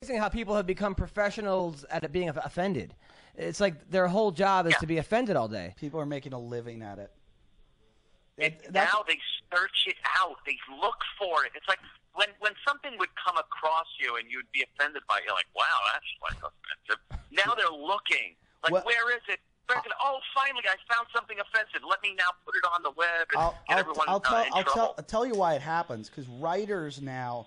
Amazing how people have become professionals at being offended. It's like their whole job is to be offended all day. People are making a living at it. Now they search it out. They look for it. It's like when something would come across you and you'd be offended by it, you're like, wow, that's like offensive. Now they're looking. Like, where is it? Oh, finally, I found something offensive. Let me now put it on the web and get everyone in trouble. I'll tell you why it happens, because writers now,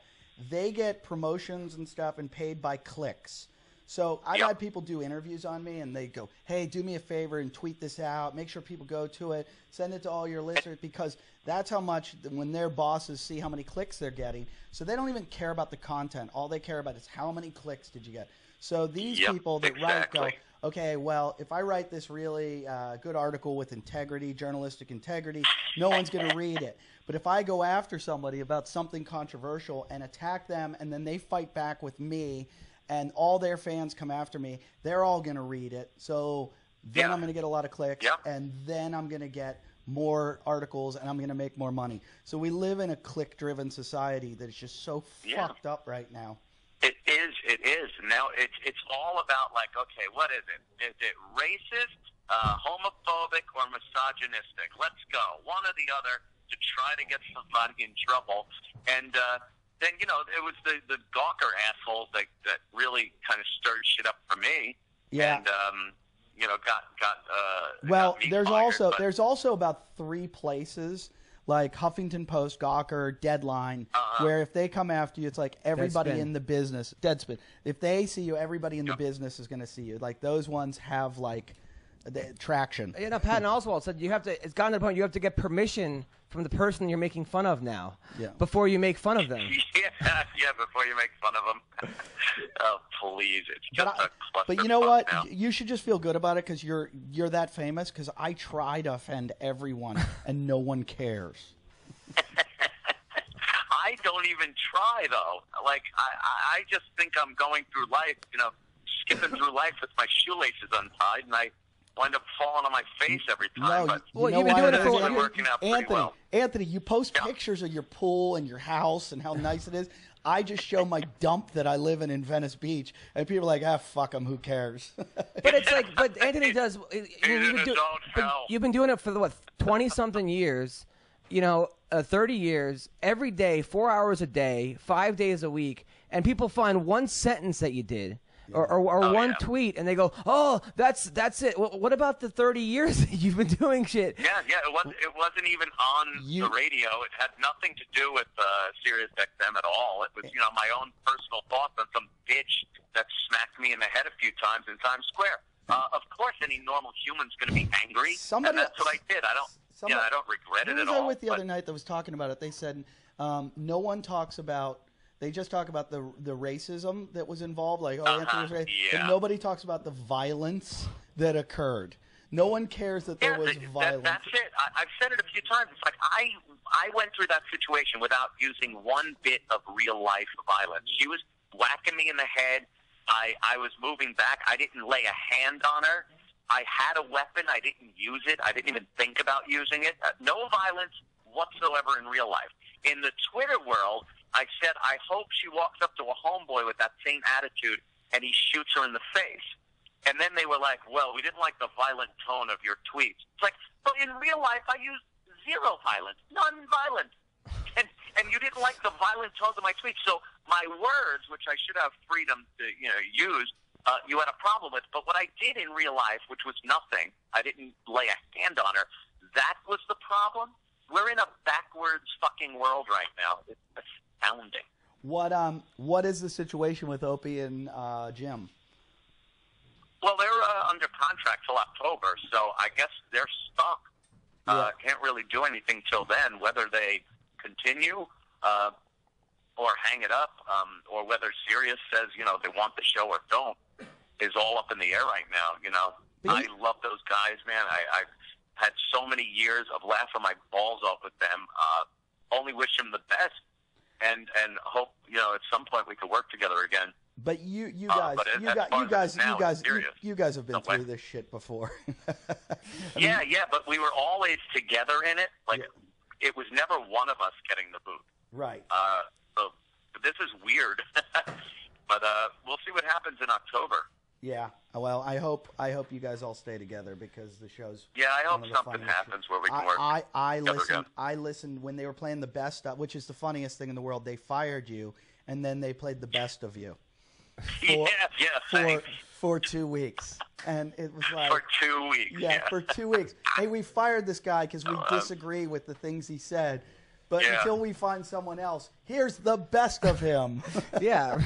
they get promotions and stuff and paid by clicks. So I've had people do interviews on me, and they go, hey, do me a favor and tweet this out. Make sure people go to it. Send it to all your listeners, because that's how much, when their bosses see how many clicks they're getting. So they don't even care about the content. All they care about is how many clicks did you get. So these people that write go, okay, well, if I write this really good article with integrity, journalistic integrity, no one's going to read it. But if I go after somebody about something controversial and attack them, and then they fight back with me, and all their fans come after me, they're all going to read it. So then I'm going to get a lot of clicks, and then I'm going to get more articles, and I'm going to make more money. So we live in a click-driven society that is just so fucked up right now. It is. Now it's all about, like, okay, what is it? Is it racist, homophobic, or misogynistic? Let's go. One or the other to try to get somebody in trouble. And then, you know, it was the Gawker assholes that really kind of stirred shit up for me. Yeah. And, you know, well, got me there's fired, there's also about 3 places, like Huffington Post, Gawker, Deadline, where if they come after you, it's like everybody in the business, Deadspin. If they see you, everybody in the business is going to see you. Like those ones have like the traction. You know, Patton Oswalt said it's gotten to the point you have to get permission from the person you're making fun of now before you make fun of them. Before you make fun of them. Oh, please. It's just a cluster. But you know what? Now. You should just feel good about it, because you're that famous, because I try to offend everyone, and no one cares. I don't even try, though. Like, I just think I'm going through life, you know, skipping through life with my shoelaces untied, and I wind up falling on my face every time. No, but you've been doing it for working out pretty well. Anthony, you post pictures of your pool and your house and how nice it is. I just show my dump that I live in Venice Beach, and people are like, fuck them, who cares? But it's like, but Anthony does. You've been doing it for 20-something years. You know, 30 years, every day, 4 hours a day, 5 days a week, and people find one sentence that you did. Or one tweet, and they go, "Oh, that's it." Well, what about the 30 years that you've been doing shit? Yeah. It wasn't even on the radio. It had nothing to do with Sirius XM at all. It was, you know, my own personal thoughts on some bitch that smacked me in the head a few times in Times Square. Of course, any normal human's going to be angry, and that's what I did. I don't regret it at all. Who was I with the other night that was talking about it? They said no one talks about. They just talk about the racism that was involved, like, Anthony was racist, but nobody talks about the violence that occurred. No one cares that there was violence. That's it. I've said it a few times. It's like I went through that situation without using one bit of real life violence. She was whacking me in the head. I was moving back. I didn't lay a hand on her. I had a weapon. I didn't use it. I didn't even think about using it. No violence whatsoever in real life. In the Twitter world, I said, I hope she walks up to a homeboy with that same attitude and he shoots her in the face. And then they were like, well, we didn't like the violent tone of your tweets. It's like, but in real life, I use zero violence, none violent. And you didn't like the violent tones of my tweets. So my words, which I should have freedom to use, you had a problem with. But what I did in real life, which was nothing, I didn't lay a hand on her, that was the problem. We're in a backwards fucking world right now. It's astounding. What is the situation with Opie and Jim? Well, they're under contract till October, so I guess they're stuck. Can't really do anything till then. Whether they continue or hang it up, or whether Sirius says they want the show or don't, is all up in the air right now. I love those guys, man. I've had so many years of laughing my balls off with them. Only wish them the best, and hope at some point we could work together again. But you guys have been through this shit before. Yeah, but we were always together in it. It was never one of us getting the boot. Right. So this is weird. But we'll see what happens in October. Yeah. Well, I hope you guys all stay together because the show's. Yeah, I hope something happens where we can work. I listened when they were playing the best, which is the funniest thing in the world. They fired you, and then they played the best of you. For 2 weeks, and it was like for 2 weeks. Yeah, for 2 weeks. Hey, we fired this guy because we disagree with the things he said, but until we find someone else, here's the best of him. Yeah.